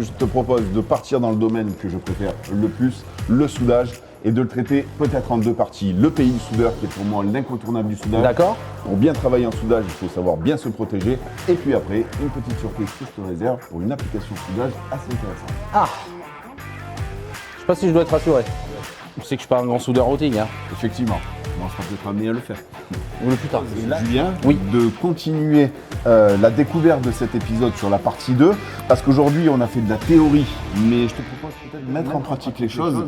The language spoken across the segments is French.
que je te propose de partir dans le domaine que je préfère le plus, le soudage, et de le traiter peut-être en deux parties. Le pays du soudeur, qui est pour moi l'incontournable du soudage. D'accord. Pour bien travailler en soudage, il faut savoir bien se protéger. Et puis après, une petite surprise que je te réserve pour une application soudage assez intéressante. Ah. Je sais pas si je dois être rassuré. Tu sais que je suis pas un grand soudeur au TIG, hein. Effectivement, on sera peut-être amené à le faire. Ou le plus tard. Julien, Oui. de continuer la découverte de cet épisode sur la partie 2, parce qu'aujourd'hui on a fait de la théorie, mais je te propose peut-être de mettre en pratique les choses.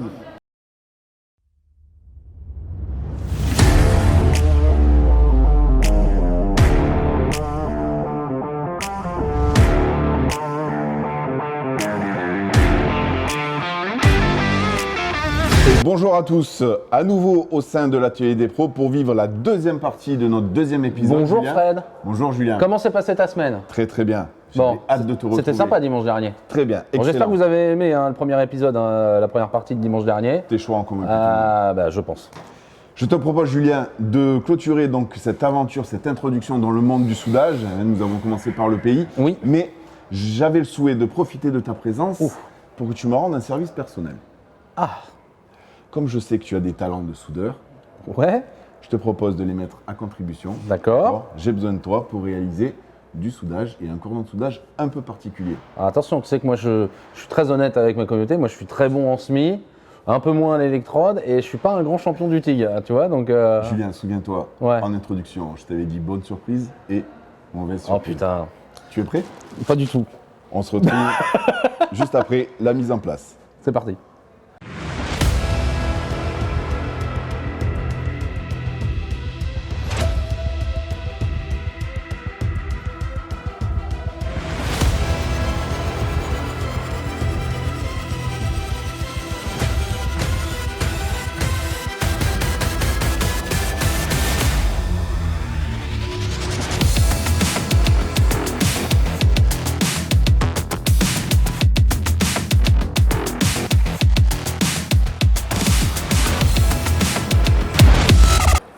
Bonjour à tous, à nouveau au sein de l'Atelier des Pros pour vivre la deuxième partie de notre deuxième épisode. Bonjour Julien. Fred. Bonjour Julien. Comment s'est passée ta semaine? Très très bien. J'avais Bon, hâte de te retrouver. c'était sympa dimanche dernier. Très bien, Bon, excellent. j'espère que vous avez aimé le premier épisode, la première partie de dimanche dernier. Tes choix en commun. Ah, bah, je pense. Je te propose, Julien, de clôturer donc cette aventure, cette introduction dans le monde du soudage. Nous avons commencé par le pays. Oui. Mais j'avais le souhait de profiter de ta présence pour que tu me rendes un service personnel. Ah, Comme je sais que tu as des talents de soudeur, ouais, je te propose de les mettre à contribution. d'accord. J'ai besoin de toi pour réaliser du soudage et un cordon de soudage un peu particulier. Alors, attention, tu sais que moi je suis très honnête avec ma communauté. Moi je suis très bon en semi, un peu moins à l'électrode et je suis pas un grand champion du TIG, tu vois. Donc, Julien, souviens-toi, Ouais. en introduction, je t'avais dit bonne surprise et mauvaise oh surprise. putain, Tu es prêt? pas du tout. On se retrouve juste après la mise en place. C'est parti.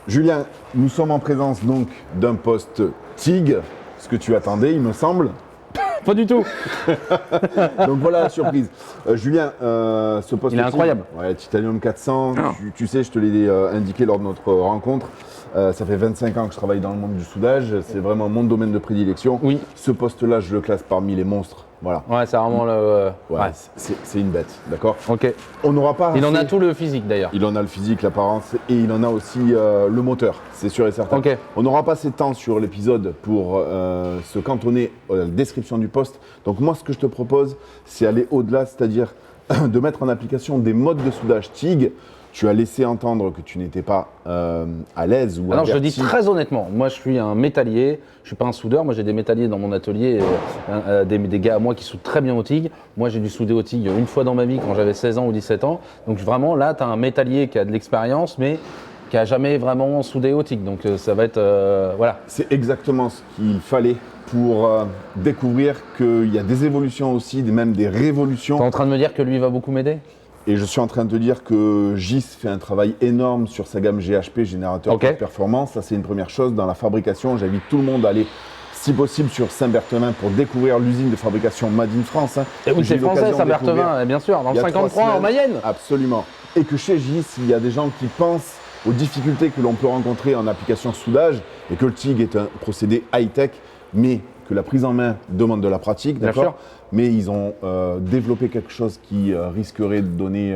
Julien, nous sommes en présence donc d'un poste TIG, ce que tu attendais, il me semble. Pas du tout. Donc voilà la surprise. Julien, ce poste Il est TIG, incroyable. Ouais, Titanium 400, tu sais, je te l'ai indiqué lors de notre rencontre. Ça fait 25 ans que je travaille dans le monde du soudage, c'est vraiment mon domaine de prédilection. Oui. Ce poste-là, je le classe parmi les monstres. Voilà. Ouais, c'est vraiment le. Ouais, Ouais. c'est une bête, d'accord? Ok. On n'aura pas. Il en a assez- tout le physique d'ailleurs. Il en a le physique, l'apparence et il en a aussi le moteur, c'est sûr et certain. Ok. On n'aura pas assez de temps sur l'épisode pour se cantonner à la description du poste. Donc moi, ce que je te propose, c'est aller au-delà, c'est-à-dire de mettre en application des modes de soudage TIG. Tu as laissé entendre que tu n'étais pas à l'aise ou Ah non, je le averti. dis très honnêtement. Moi, je suis un métallier. Je suis pas un soudeur. Moi, j'ai des métalliers dans mon atelier, des gars à moi qui soudent très bien au TIG. Moi, j'ai dû souder au TIG une fois dans ma vie quand j'avais 16 ans ou 17 ans. Donc vraiment, là, tu as un métallier qui a de l'expérience, mais qui a jamais vraiment soudé au TIG. Donc ça va être voilà. C'est exactement ce qu'il fallait pour découvrir qu'il y a des évolutions aussi, même des révolutions. T'es en train de me dire que lui va beaucoup m'aider? Et je suis en train de te dire que GIS fait un travail énorme sur sa gamme GHP, générateur Ok. de performance. Ça, c'est une première chose. Dans la fabrication, j'invite tout le monde à aller, si possible, sur Saint-Berthevin pour découvrir l'usine de fabrication Made in France. Et oui, J'ai c'est eu l'occasion français, de Saint-Berthevin, découvrir bien sûr, dans il le y a 3 53 en semaines. Mayenne. Absolument. Et que chez GIS, il y a des gens qui pensent aux difficultés que l'on peut rencontrer en application soudage et que le TIG est un procédé high-tech, mais que la prise en main demande de la pratique, Bien d'accord? sûr. Mais ils ont développé quelque chose qui risquerait de donner,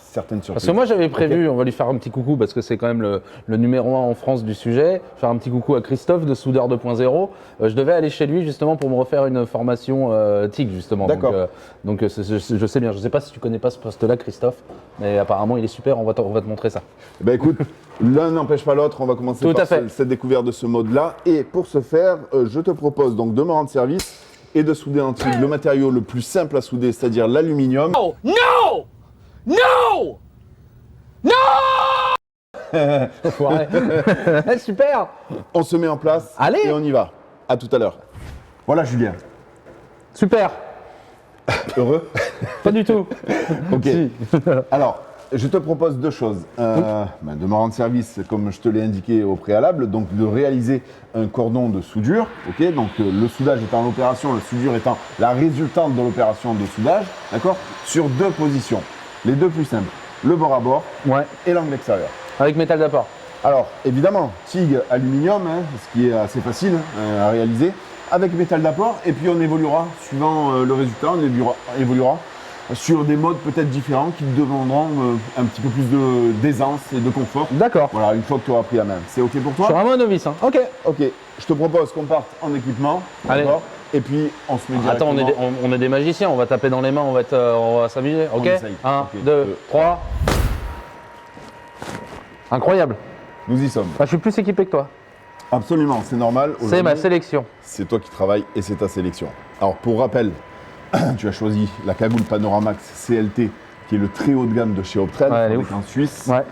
certaines surprises. Parce que moi j'avais prévu, on va lui faire un petit coucou parce que c'est quand même le numéro 1 en France du sujet, faire un petit coucou à Christophe de Soudeur 2.0. Je devais aller chez lui justement pour me refaire une formation TIG justement. D'accord. Donc je sais bien, je sais pas si tu connais pas ce poste-là Christophe, mais apparemment il est super, on va te montrer ça. Ben écoute, l'un n'empêche pas l'autre, on va commencer Tout par à fait. cette découverte de ce mode-là. Et pour ce faire, je te propose donc de me rendre service et de souder en TIG le matériau le plus simple à souder, c'est-à-dire l'aluminium. No! No! Enfoiré. Super. On se met en place Allez. et on y va. À tout à l'heure. Voilà Julien. Super. Heureux? Pas du tout. Ok. Si. Alors, je te propose deux choses. De me rendre service, comme je te l'ai indiqué au préalable, donc de réaliser un cordon de soudure. Ok, donc le soudage étant l'opération, la soudure étant la résultante de l'opération de soudage, d'accord, sur deux positions. Les deux plus simples, le bord à bord Ouais. et l'angle extérieur. Avec métal d'apport. Alors, évidemment, TIG aluminium, ce qui est assez facile à réaliser, avec métal d'apport, et puis on évoluera, suivant le résultat, on évoluera sur des modes peut-être différents qui te demanderont un petit peu plus d'aisance et de confort. D'accord. Voilà, une fois que tu auras pris la main. C'est OK pour Je suis toi? vraiment un novice. Hein. Ok. OK. Je te propose qu'on parte en équipement, Allez. d'accord? Et puis, on se met Attends, directement... on est des magiciens, on va taper dans les mains, on va s'amuser. Ok. essaye. 1, Ok. 2, 3. Incroyable. Nous y sommes. Ah, je suis plus équipé que toi. Absolument, c'est normal. C'est ma Aujourd'hui, sélection. c'est toi qui travailles et c'est ta sélection. Alors pour rappel, tu as choisi la cagoule Panoramax CLT qui est le très haut de gamme de chez Optrel, Ouais, elle est fabriqué en Suisse. Ouais.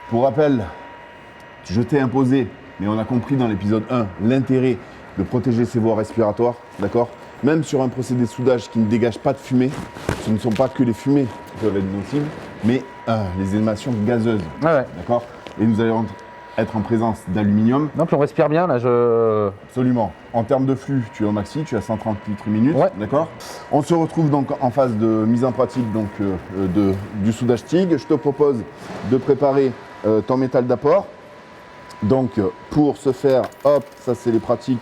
Pour rappel, je t'ai imposé, mais on a compris dans l'épisode 1 l'intérêt de protéger ses voies respiratoires, d'accord? Même sur un procédé de soudage qui ne dégage pas de fumée, ce ne sont pas que les fumées qui peuvent être nocives, mais les émanations gazeuses, Ouais. d'accord? Et nous allons être en présence d'aluminium. Non, puis on respire bien là. Absolument. En termes de flux, tu es au maxi, tu as 130 litres minute, Ouais. d'accord? On se retrouve donc en phase de mise en pratique donc, du soudage TIG. Je te propose de préparer ton métal d'apport. Donc pour ce faire, hop, ça c'est les pratiques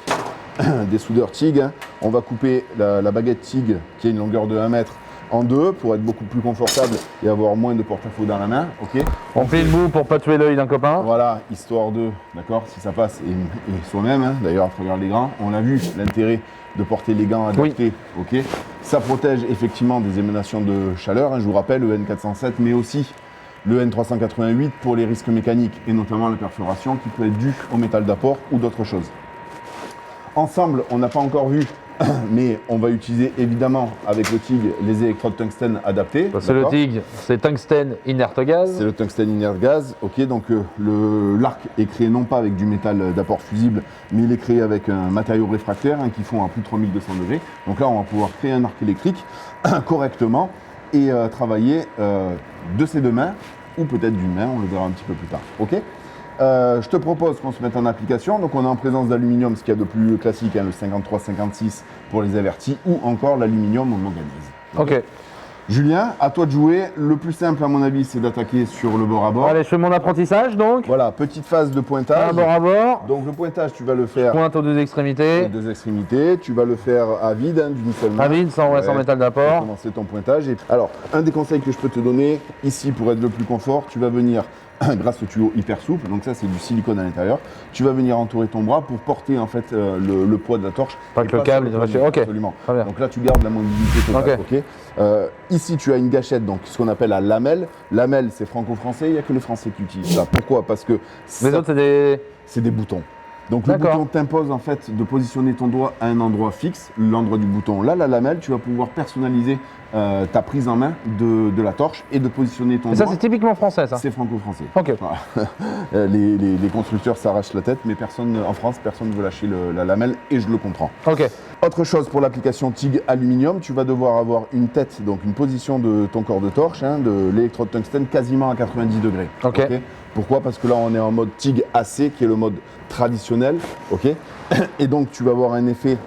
des soudeurs TIG. Hein. On va couper la baguette TIG qui a une longueur de 1 mètre en deux pour être beaucoup plus confortable et avoir moins de porte-à-faux dans la main, ok? On plie le bout pour pas tuer l'œil d'un copain. Voilà, histoire de, d'accord, si ça passe, et soi-même, hein, d'ailleurs à travers les gants, on a vu l'intérêt de porter les gants adaptés, ok? Ça protège effectivement des émanations de chaleur, hein, je vous rappelle, le N407, mais aussi le N388 pour les risques mécaniques, et notamment la perforation qui peut être due au métal d'apport ou d'autres choses. Ensemble, on n'a pas encore vu, mais on va utiliser évidemment avec le TIG les électrodes tungstène adaptées. C'est le d'accord. TIG, c'est tungstène inerte gaz. C'est le tungstène inert gaz, ok, donc l'arc est créé non pas avec du métal d'apport fusible, mais il est créé avec un matériau réfractaire hein, qui fond à plus de 3200 degrés. Donc là, on va pouvoir créer un arc électrique correctement et travailler de ses deux mains, ou peut-être d'une main, on le verra un petit peu plus tard, ok. Je te propose qu'on se mette en application, donc on est en présence d'aluminium, ce qu'il y a de plus classique, hein, le 53-56 pour les avertis, ou encore l'aluminium en manganèse. Ok. Julien, à toi de jouer. Le plus simple, à mon avis, c'est d'attaquer sur le bord à bord. Allez, je fais mon apprentissage donc. Voilà, petite phase de pointage. Un bord à bord. Donc le pointage, tu vas le faire Pointe aux deux aux extrémités. deux extrémités. Tu vas le faire à vide, hein, d'une seule main. À vide, sans Ouais, métal pour d'apport. commencer ton pointage. Alors, un des conseils que je peux te donner, ici, pour être le plus confort, tu vas venir, grâce au tuyau hyper souple, donc ça c'est du silicone à l'intérieur, tu vas venir entourer ton bras pour porter en fait le poids de la torche. Pas et que le sur câble, ok. Absolument. Très bien. Donc là tu gardes la mobilité totale. Ok. Ok. Ici tu as une gâchette, donc ce qu'on appelle la lamelle. Lamelle c'est franco-français, il n'y a que les Français qui utilisent ça. Pourquoi? Parce que Les autres, c'est des boutons. Donc le D'accord. bouton t'impose en fait de positionner ton doigt à un endroit fixe, l'endroit du bouton. Là, la lamelle, tu vas pouvoir personnaliser ta prise en main de la torche et de positionner ton Et ça, doigt. c'est typiquement français, ça. C'est franco-français. Ok. Voilà. Les constructeurs s'arrachent la tête, mais en France, personne ne veut lâcher la lamelle et je le comprends. Ok. Autre chose pour l'application TIG aluminium, tu vas devoir avoir une tête, donc une position de ton corps de torche, hein, de l'électrode tungstène quasiment à 90 degrés. Ok. Pourquoi? Parce que là, on est en mode TIG AC, qui est le mode traditionnel. Ok. Et donc, tu vas avoir un effet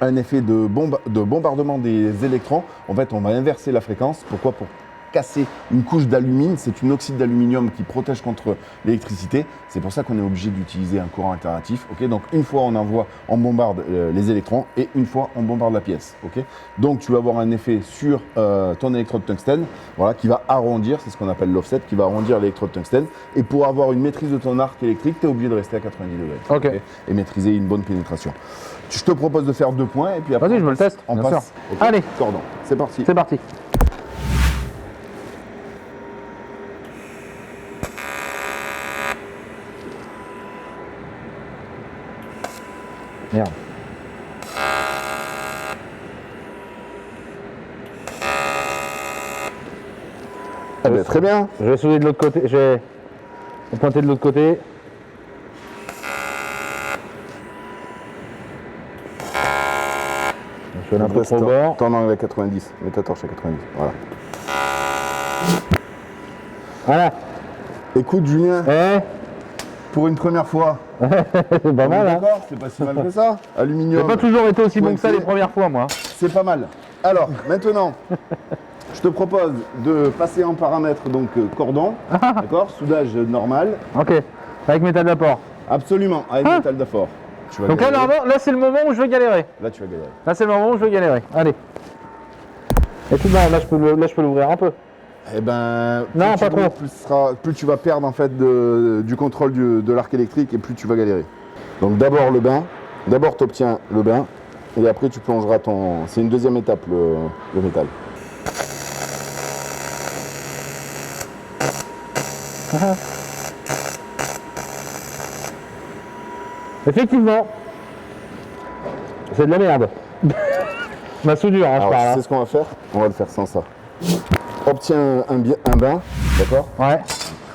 de bombardement des électrons. En fait, on va inverser la fréquence. Pourquoi? Pour casser une couche d'alumine. C'est une oxyde d'aluminium qui protège contre l'électricité. C'est pour ça qu'on est obligé d'utiliser un courant alternatif. Ok, donc une fois on bombarde les électrons et une fois on bombarde la pièce. Ok, donc tu vas avoir un effet sur ton électrode tungstène, voilà, qui va arrondir, c'est ce qu'on appelle l'offset, qui va arrondir l'électrode tungstène. Et pour avoir une maîtrise de ton arc électrique, tu es obligé de rester à 90 degrés. Ok. Et maîtriser une bonne pénétration. Je te propose de faire 2 points et puis après Vas-y, je me le teste, on bien passe sûr. au Allez. cordon. C'est parti. C'est parti. Merde. Eh ben, très bien. Je vais souder de l'autre côté. Je vais pointer de l'autre côté. Je vais un peu trop au bord. Ton angle à 90, mets ta torche à 90, voilà. Voilà. Écoute Julien, Eh, pour une première fois, c'est pas mal, hein. d'accord, c'est pas si mal que ça. J'ai Aluminium, pas toujours été aussi bon que ça pointé. les premières fois, moi. c'est pas mal. Alors, maintenant, je te propose de passer en paramètre donc cordon, d'accord, soudage normal, Ok. Avec métal d'apport. absolument, avec métal d'apport. Tu vas Donc là, galérer. normalement, là, c'est le moment où je vais galérer. Là, tu vas galérer. Là, c'est le moment où je vais galérer. Allez. Et puis, non, là, je peux l'ouvrir un peu. Eh ben, Non, plus pas tu trop. roules, plus tu vas perdre en fait du contrôle de l'arc électrique et plus tu vas galérer. Donc d'abord le bain, d'abord tu obtiens le bain et après tu plongeras ton... C'est une deuxième étape le métal. Effectivement. C'est de la merde. Ma soudure, hein, je Alors parle. tu Hein. sais ce qu'on va faire? On va le faire sans ça. Obtiens un bain, d'accord? Ouais.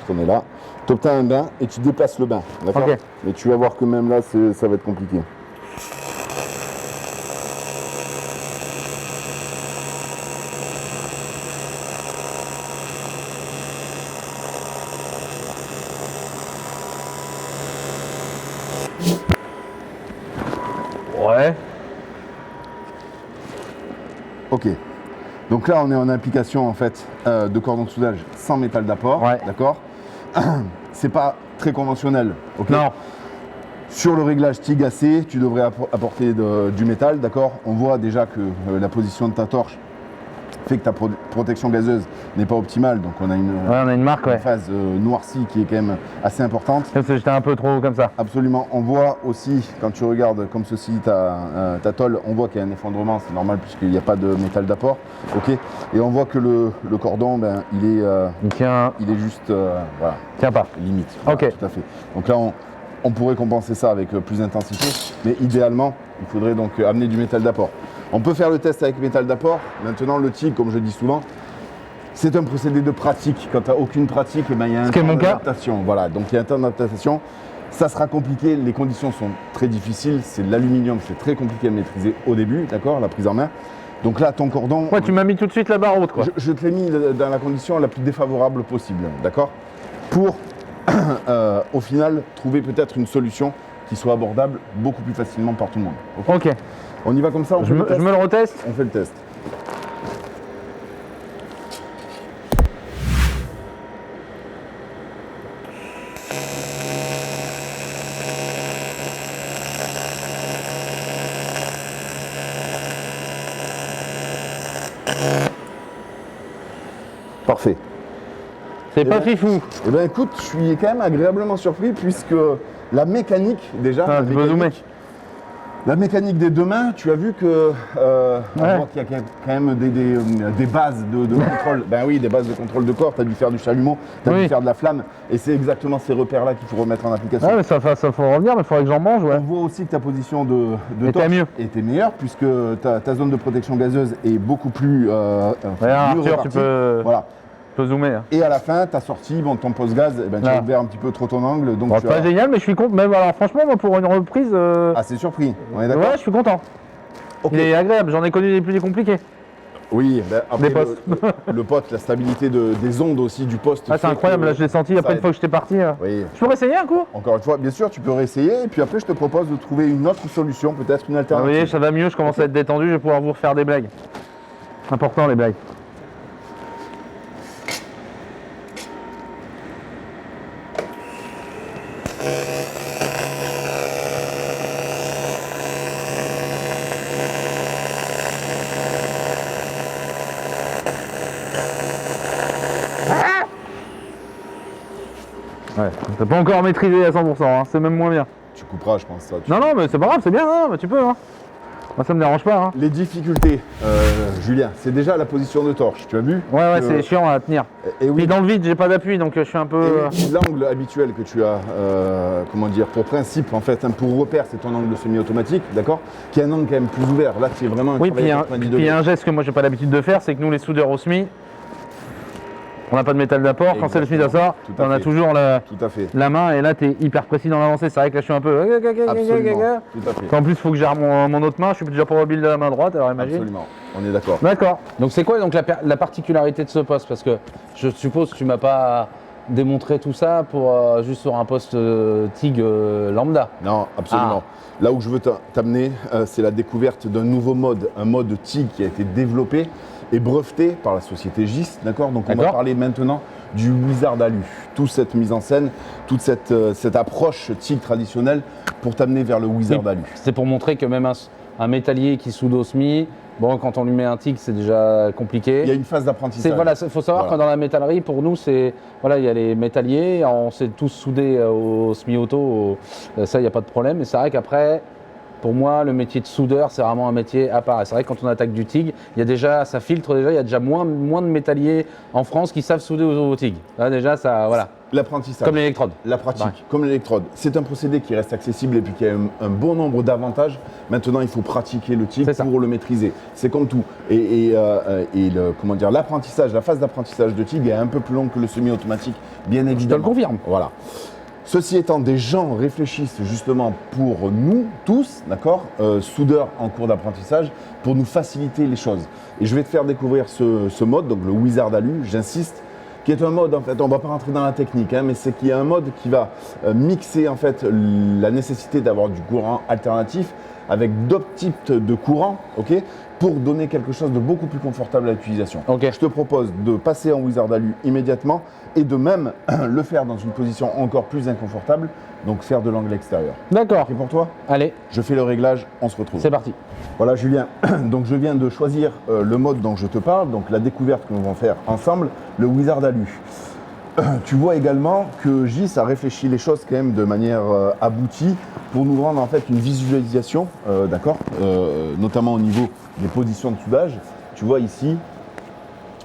On est là. Tu obtiens un bain et tu déplaces le bain, d'accord? Ok. Mais tu vas voir que même là ça va être compliqué. Ouais. Ok. Donc là, on est en application en fait de cordon de soudage sans métal d'apport. Ouais. D'accord. C'est pas très conventionnel. Ok. Non. Sur le réglage TIG AC, tu devrais apporter du métal. D'accord. On voit déjà que la position de ta torche fait que ta protection gazeuse n'est pas optimale. Donc on a une, Ouais, on a une marque, ouais. phase noircie qui est quand même assez importante. Parce que j'étais un peu trop comme ça. Absolument. On voit aussi, quand tu regardes comme ceci ta tôle, on voit qu'il y a un effondrement, c'est normal puisqu'il n'y a pas de métal d'apport. Ok. Et on voit que le cordon, ben, il est juste, voilà, Tiens pas. limite. Voilà, Ok. tout à fait. Donc là, on pourrait compenser ça avec plus d'intensité, mais idéalement, il faudrait donc amener du métal d'apport. On peut faire le test avec métal d'apport. Maintenant, le TIG, comme je dis souvent, c'est un procédé de pratique. Quand tu n'as aucune pratique, eh ben, il y a un qui est temps mon cas. d'adaptation. Voilà, donc il y a un temps d'adaptation. Ça sera compliqué, les conditions sont très difficiles. C'est de l'aluminium, c'est très compliqué à maîtriser au début, d'accord, la prise en main. Donc là, ton cordon, Ouais, tu m'as mis tout de suite la barre haute, quoi. je te l'ai mis dans la condition la plus défavorable possible, d'accord, pour au final trouver peut-être une solution qui soit abordable beaucoup plus facilement par tout le monde. Ok. Ok. On y va comme ça, on Je fait le me, test. je me le reteste. On fait le test. Parfait. C'est pas ben, fifou. Eh bien écoute, je suis quand même agréablement surpris puisque la mécanique déjà, Ah, tu peux zoomer. la mécanique des deux mains, tu as vu que on Ouais. voit qu'il y a quand même des bases de contrôle. Ben oui, des bases de contrôle de corps, tu as dû faire du chalumeau, tu as Oui. dû faire de la flamme et c'est exactement ces repères-là qu'il faut remettre en application. Ouais, mais ça faut revenir, mais il faudrait que j'en mange, ouais. On voit aussi que ta position de Était torche mieux. était meilleure puisque ta zone de protection gazeuse est beaucoup plus Regarde, mieux Arthur, repartie. tu peux Voilà. zoomer. Hein. Et à la fin, ta sortie, bon, ton post-gaz, eh ben, tu Ah. as ouvert un petit peu trop ton angle. Donc Bon, tu pas as... génial, mais je suis content. Même alors, franchement, moi, pour une reprise, assez surpris. On est d'accord? ouais, je suis content. Ok. Il est agréable. J'en ai connu des plus compliqués. Oui, ben, après, Des postes. le pote, la stabilité des ondes aussi du poste. Ah, c'est fait incroyable. que Là, je l'ai senti ça après une aide. fois que j'étais parti. Oui, Je pourrais essayer un coup. encore une fois, bien sûr, tu peux réessayer. Et puis après, je te propose de trouver une autre solution, peut-être une Ah, vous alternative. voyez, ça va mieux. Je commence à être détendu. Je vais pouvoir vous refaire des blagues. Important, les blagues. Ouais, t'as pas encore maîtrisé à 100%, hein, c'est même moins bien. Tu couperas, je pense. Ça, tu- Non, non, mais c'est pas grave, c'est bien, non, mais tu peux. Hein. Moi, ça me dérange pas. Hein. Les difficultés, Julien, c'est déjà la position de torche. Tu as vu? Ouais, ouais, que- c'est chiant à tenir. Et oui, Puis dans le vide, j'ai pas d'appui, donc je suis un peu. et oui, l'angle habituel que tu as, comment dire, pour principe, en fait, hein, pour repère, c'est ton angle semi-automatique, d'accord? Qui est un angle quand même plus ouvert. Là, c'est vraiment un Oui, travail puis à il 90 y a degrés. un geste que moi j'ai pas l'habitude de faire, c'est que nous les soudeurs au SMI, on n'a pas de métal d'apport. Quand c'est le SMI ça sort, Tout à on a fait. toujours Tout à fait. la main et là t'es hyper précis dans l'avancée. C'est vrai que là je suis un peu. Absolument. Tout à fait. En plus, il faut que j'ai mon autre main, je suis déjà pas mobile de la main droite, alors imagine. Absolument. On est d'accord. D'accord. Donc c'est quoi donc la particularité de ce poste? Parce que je suppose que tu m'as pas démontrer tout ça pour juste sur un poste TIG lambda. Non, absolument. Là où je veux t'amener, c'est la découverte d'un nouveau mode, un mode TIG qui a été développé et breveté par la société GIS, d'accord? Donc on va parler maintenant du Wizard Alu. Toute cette mise en scène, toute cette approche TIG traditionnelle pour t'amener vers le Wizard Alu. C'est pour montrer que même un métallier qui soude au SMI, bon, quand on lui met un TIG, c'est déjà compliqué. Il y a une phase d'apprentissage. Voilà, il faut savoir que dans la métallerie, pour nous, c'est voilà, il y a les métalliers, on s'est tous soudés au semi-auto, ça, il n'y a pas de problème. Mais c'est vrai qu'après, pour moi, le métier de soudeur, c'est vraiment un métier à part. Et c'est vrai que quand on attaque du TIG, il y a déjà, ça filtre déjà, il y a déjà moins de métalliers en France qui savent souder au TIG. Là, déjà, ça, voilà. L'apprentissage. Comme l'électrode. La pratique, Ouais. comme l'électrode. C'est un procédé qui reste accessible et puis qui a un bon nombre d'avantages. Maintenant, il faut pratiquer le TIG pour le maîtriser. C'est comme tout. L'apprentissage, la phase d'apprentissage de TIG est un peu plus longue que le semi-automatique, bien évidemment. Je te le confirme. Voilà. Ceci étant, des gens réfléchissent justement pour nous tous, d'accord, soudeurs en cours d'apprentissage, pour nous faciliter les choses. Et je vais te faire découvrir ce mode, donc le Wizard Alu, j'insiste, qui est un mode, en fait, on ne va pas rentrer dans la technique, mais c'est qu'il y a un mode qui va mixer en fait la nécessité d'avoir du courant alternatif avec d'autres types de courants, ok, pour donner quelque chose de beaucoup plus confortable à l'utilisation. Okay. Je te propose de passer en Wizard Alu immédiatement et de même le faire dans une position encore plus inconfortable, donc faire de l'angle extérieur. D'accord. C'est pour toi? Allez. Je fais le réglage, on se retrouve. C'est parti. Voilà Julien, donc je viens de choisir le mode dont je te parle, donc la découverte que nous allons faire ensemble, le Wizard Alu. Tu vois également que GIS a réfléchi les choses quand même de manière aboutie pour nous rendre en fait une visualisation, d'accord, notamment au niveau des positions de soudage. Tu vois ici,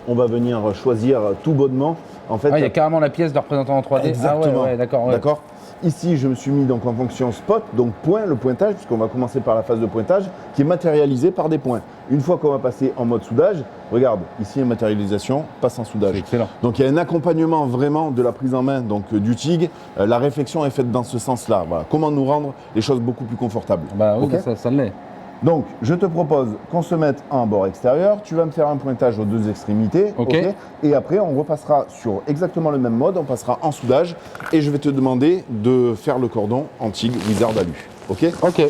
on va venir choisir tout bonnement. En fait, il y a carrément la pièce de représentant en 3D. Exactement. Ah ouais, d'accord. Ouais. D'accord. Ici, je me suis mis donc en fonction spot, donc point, le pointage, puisqu'on va commencer par la phase de pointage, qui est matérialisée par des points. Une fois qu'on va passer en mode soudage, regarde, ici, matérialisation, passe en soudage. C'est excellent. Donc il y a un accompagnement vraiment de la prise en main donc, du TIG. La réflexion est faite dans ce sens-là. Voilà. Comment nous rendre les choses beaucoup plus confortables. Bah oui, Okay. ça l'est. Donc, je te propose qu'on se mette en bord extérieur. Tu vas me faire un pointage aux deux extrémités. Ok. Et après, on repassera sur exactement le même mode. On passera en soudage. Et je vais te demander de faire le cordon en TIG Wizard Alu. OK? Ok.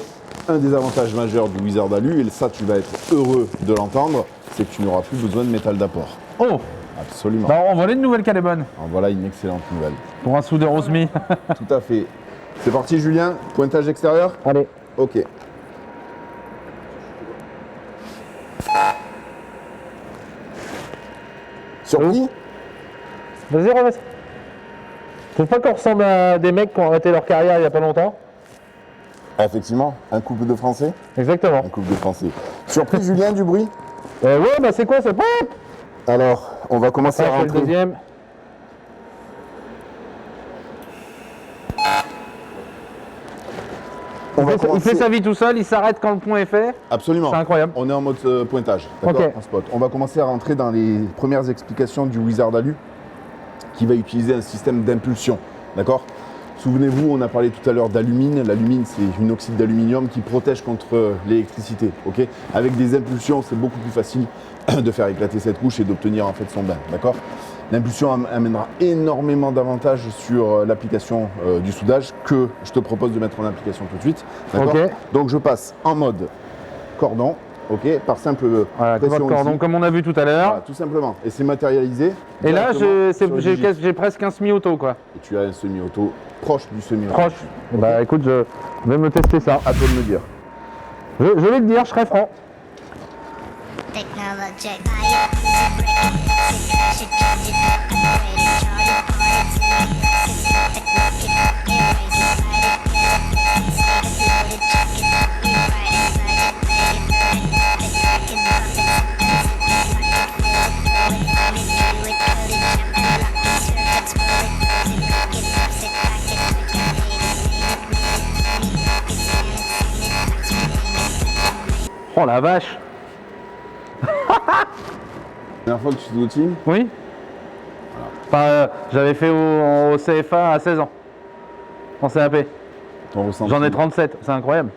Un des avantages majeurs du Wizard Alu, et ça, tu vas être heureux de l'entendre, c'est que tu n'auras plus besoin de métal d'apport. Oh, Absolument. bah on voit une nouvelle qu'elle est bonne Alors, voilà une excellente nouvelle. pour un soudeur au SMI. Tout à fait. C'est parti, Julien. Pointage extérieur? Allez. OK. Surpris? Vas-y, remets. Tu trouves pas qu'on ressemble à des mecs qui ont arrêté leur carrière il y a pas longtemps? Effectivement, un couple de Français. Exactement. Un couple de Français. Surpris, Julien, du bruit? Ouais, bah c'est quoi ça? Alors, on va commencer à Ça, je fais le rentrer. deuxième. Il fait sa vie tout seul, il s'arrête quand le point est fait. Absolument. C'est incroyable. On est en mode pointage, d'accord, Ok. en spot. On va commencer à rentrer dans les premières explications du Wizard Alu, qui va utiliser un système d'impulsion, d'accord. Souvenez-vous, on a parlé tout à l'heure d'alumine. L'alumine, c'est une oxyde d'aluminium qui protège contre l'électricité, ok. Avec des impulsions, c'est beaucoup plus facile de faire éclater cette couche et d'obtenir en fait son bain, d'accord. L'impulsion amènera énormément d'avantages sur l'application du soudage que je te propose de mettre en application tout de suite. D'accord. Ok. Donc je passe en mode cordon, ok, par simple Voilà, pression comme cordon, ici. comme on a vu tout à l'heure. Voilà, tout simplement. Et c'est matérialisé. Et là, directement sur le digit. j'ai presque un semi-auto, quoi. Et tu as un semi-auto proche du semi-auto. Proche. Bah écoute, je vais me tester ça. À toi de me dire. Je vais te dire, je serai franc. Technologic. Should change it, upgrade it, charge it, point it to me, look it, erase it, write it, get it, save it, check it, rewrite it, merge it, make it, burn it, pop it, crack it, bump it, find it, do it, code it, jump it, lock it, screw it, spoil it, burn it, break it, toss it, crack it, switch it, hate it, make it, turn it, rock it, send it, fax it, name it, Oh la vache. La dernière fois que tu te doutines, Oui. Enfin, j'avais fait au CFA à 16 ans. En CAP. ton ressenti. J'en ai 37, c'est incroyable.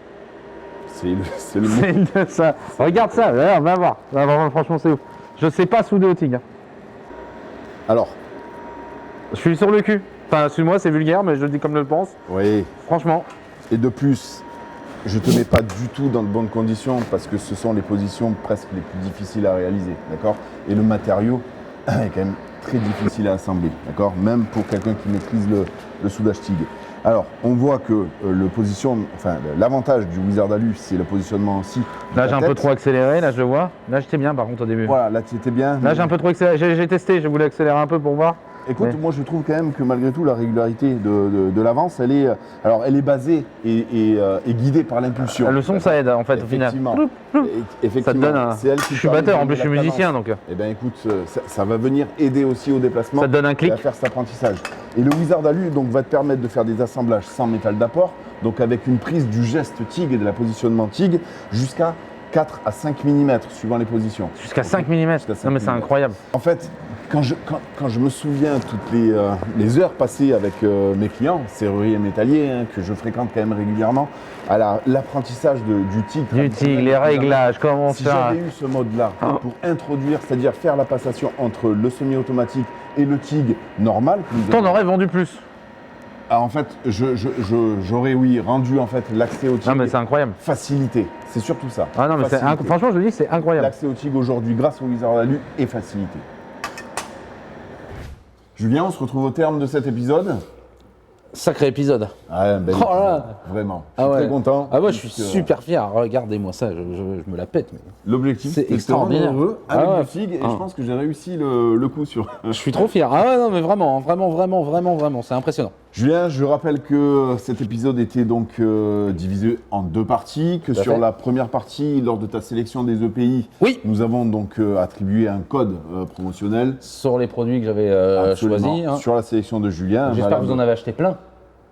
C'est le mot. C'est ça. Regarde ça, d'ailleurs, va voir. Va voir, franchement, c'est ouf. Je sais pas souder au TIG. Alors, Je suis sur le cul. Enfin, excuse-moi, c'est vulgaire, mais je le dis comme je le pense. Oui. Franchement. Et de plus, je te mets pas du tout dans de bonnes conditions parce que ce sont les positions presque les plus difficiles à réaliser, d'accord? Et le matériau est quand même très difficile à assembler, d'accord? Même pour quelqu'un qui maîtrise le soudage TIG. Alors, on voit que l'avantage du Wizard Alu, c'est le positionnement aussi. Là, j'ai un peu trop accéléré, là, je le vois. Là, j'étais bien, par contre, au début. Voilà, là, tu étais bien. Là, j'ai un peu trop accéléré. J'ai testé, je voulais accélérer un peu pour voir. Écoute, Ouais. moi je trouve quand même que malgré tout la régularité de l'avance, elle est basée et guidée par l'impulsion. Le son, ça aide, en fait, au final. Effectivement. Effectivement. Ça te donne un... C'est elle qui Je suis permet de batteur, en donner plus, je suis la musicien, cadence. donc... Eh bien écoute, ça va venir aider aussi au déplacement Ça te donne un clic. et à faire cet apprentissage. Et le Wizard Alu donc, va te permettre de faire des assemblages sans métal d'apport, donc avec une prise du geste TIG et de la positionnement TIG jusqu'à 4 à 5 mm suivant les positions. Jusqu'à 5 mm. Jusqu'à 5 Non, mais c'est mm. incroyable. En fait, quand je me souviens toutes les heures passées avec mes clients, serruriers métalliers, hein, que je fréquente quand même régulièrement, à l'apprentissage du TIG. Du TIG, les réglages, comment Si ça... j'avais eu ce mode-là pour introduire, c'est-à-dire faire la passation entre le semi-automatique et le TIG normal, que nous T'en avons- aurais vendu plus. en fait, j'aurais rendu en fait l'accès au TIG Non, mais c'est incroyable. facilité. C'est surtout ça. Ah non, mais c'est Facilité. franchement, je le dis, c'est incroyable. L'accès au TIG aujourd'hui, grâce au Wizard Alu, est facilité. Julien, on se retrouve au terme de cet épisode. Sacré épisode. Ah, un bel Oh là là. épisode, vraiment. Je Ah suis ouais. très content. Ah ouais, je suis puisque super fier. Regardez-moi ça, je me la pète. Mais... L'objectif, C'est c'était de te rendre extraordinaire. heureux Ah avec ouais. le TIG et Ah. je pense que j'ai réussi le coup sur. Je suis trop fier. Ah ouais, non, mais vraiment, c'est impressionnant. Julien, je rappelle que cet épisode était donc divisé en 2 parties, que Tout à sur fait. la première partie, lors de ta sélection des EPI, Oui. nous avons donc attribué un code promotionnel. Sur les produits que j'avais Absolument. choisis. hein. Sur la sélection de Julien. J'espère que vous en avez acheté plein.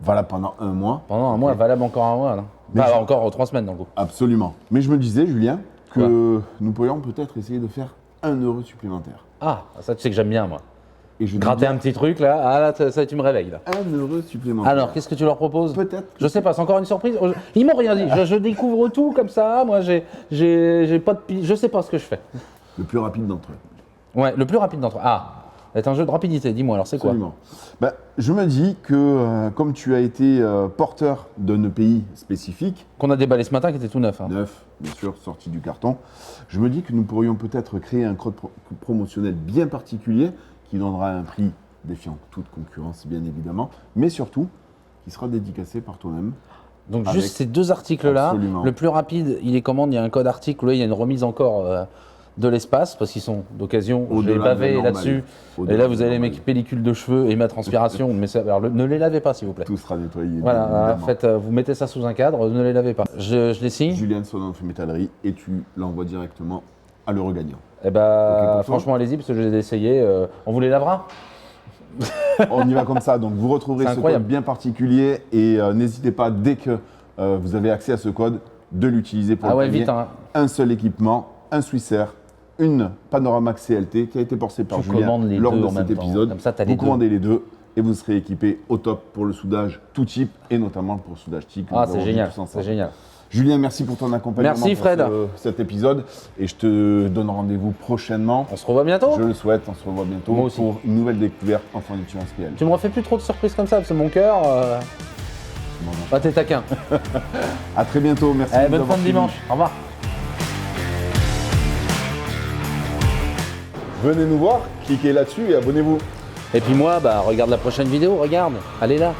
Valable pendant 1 mois. Pendant un mois, valable encore un mois. Là. Mais Enfin, je- encore 3 semaines dans le coup. Absolument. Mais je me disais, Julien, que nous pourrions peut-être essayer de faire 1 euro supplémentaire. Ah, ça tu sais que j'aime bien moi. Et je Gratter un petit truc là, ah là, ça tu me réveilles là. 1 euro supplémentaire. Alors, qu'est-ce que tu leur proposes? Peut-être. Je sais pas, c'est encore une surprise. Ils m'ont rien dit. Je découvre tout comme ça. Moi, j'ai pas de je sais pas ce que je fais. Le plus rapide d'entre eux. Ouais, le plus rapide d'entre eux. Ah, c'est un jeu de rapidité. Dis-moi, alors c'est quoi? Absolument. Ben, je me dis que comme tu as été porteur d'un EPI spécifique, Qu'on a déballé ce matin, qui était tout neuf. hein. neuf, bien sûr, sorti du carton, je me dis que nous pourrions peut-être créer un code promotionnel bien particulier qui donnera un prix défiant toute concurrence, bien évidemment, mais surtout qui sera dédicacé par toi-même. Donc Avec- juste ces 2 articles-là. Absolument. Le plus rapide, il est commande. Il y a un code article. Là, il y a une remise encore de l'espace parce qu'ils sont d'occasion. Je Au-delà vais de baver la là-dessus. normale. Et Au-delà là, de vous la allez normale. mes pellicules de cheveux et ma transpiration. Mais ça, alors, ne les lavez pas, s'il vous plaît. Tout sera nettoyé. bien Voilà, évidemment. faites, vous mettez ça sous un cadre, ne les lavez pas. Je les signe. Julien Sonon fait métallerie et tu l'envoies directement à l'euro gagnant. Eh Ok bah, pour toi franchement, allez-y, parce que je les ai essayés. On vous les lavera? On y va comme ça, donc vous retrouverez C'est ce incroyable. code bien particulier et n'hésitez pas, dès que vous avez accès à ce code, de l'utiliser pour Ah le ouais, panier. vite, hein. Un seul équipement, un Swissair, une Panoramax CLT qui a été portée par Tu Julien commandes les lors deux de en cet même temps. épisode. Comme ça, t'as vous les deux. commandez les deux et vous serez équipé au top pour le soudage tout type et notamment pour le soudage TIG. que Ah, nous c'est avons vu génial, tous c'est ensemble. génial. Julien, merci pour ton accompagnement Merci, pour Fred. cet épisode et je te donne rendez-vous prochainement. On se revoit bientôt. Je le souhaite, on se revoit bientôt Moi aussi. pour une nouvelle découverte en fourniture SPL. Tu me refais plus trop de surprises comme ça, parce que mon cœur. Bon, Ah, t'es taquin. à très bientôt, merci. Allez, de bonne nous avoir fin de suivis. dimanche. Au revoir. Venez nous voir, cliquez là-dessus et abonnez-vous. Et puis moi, bah, regarde la prochaine vidéo, regarde. Elle est là.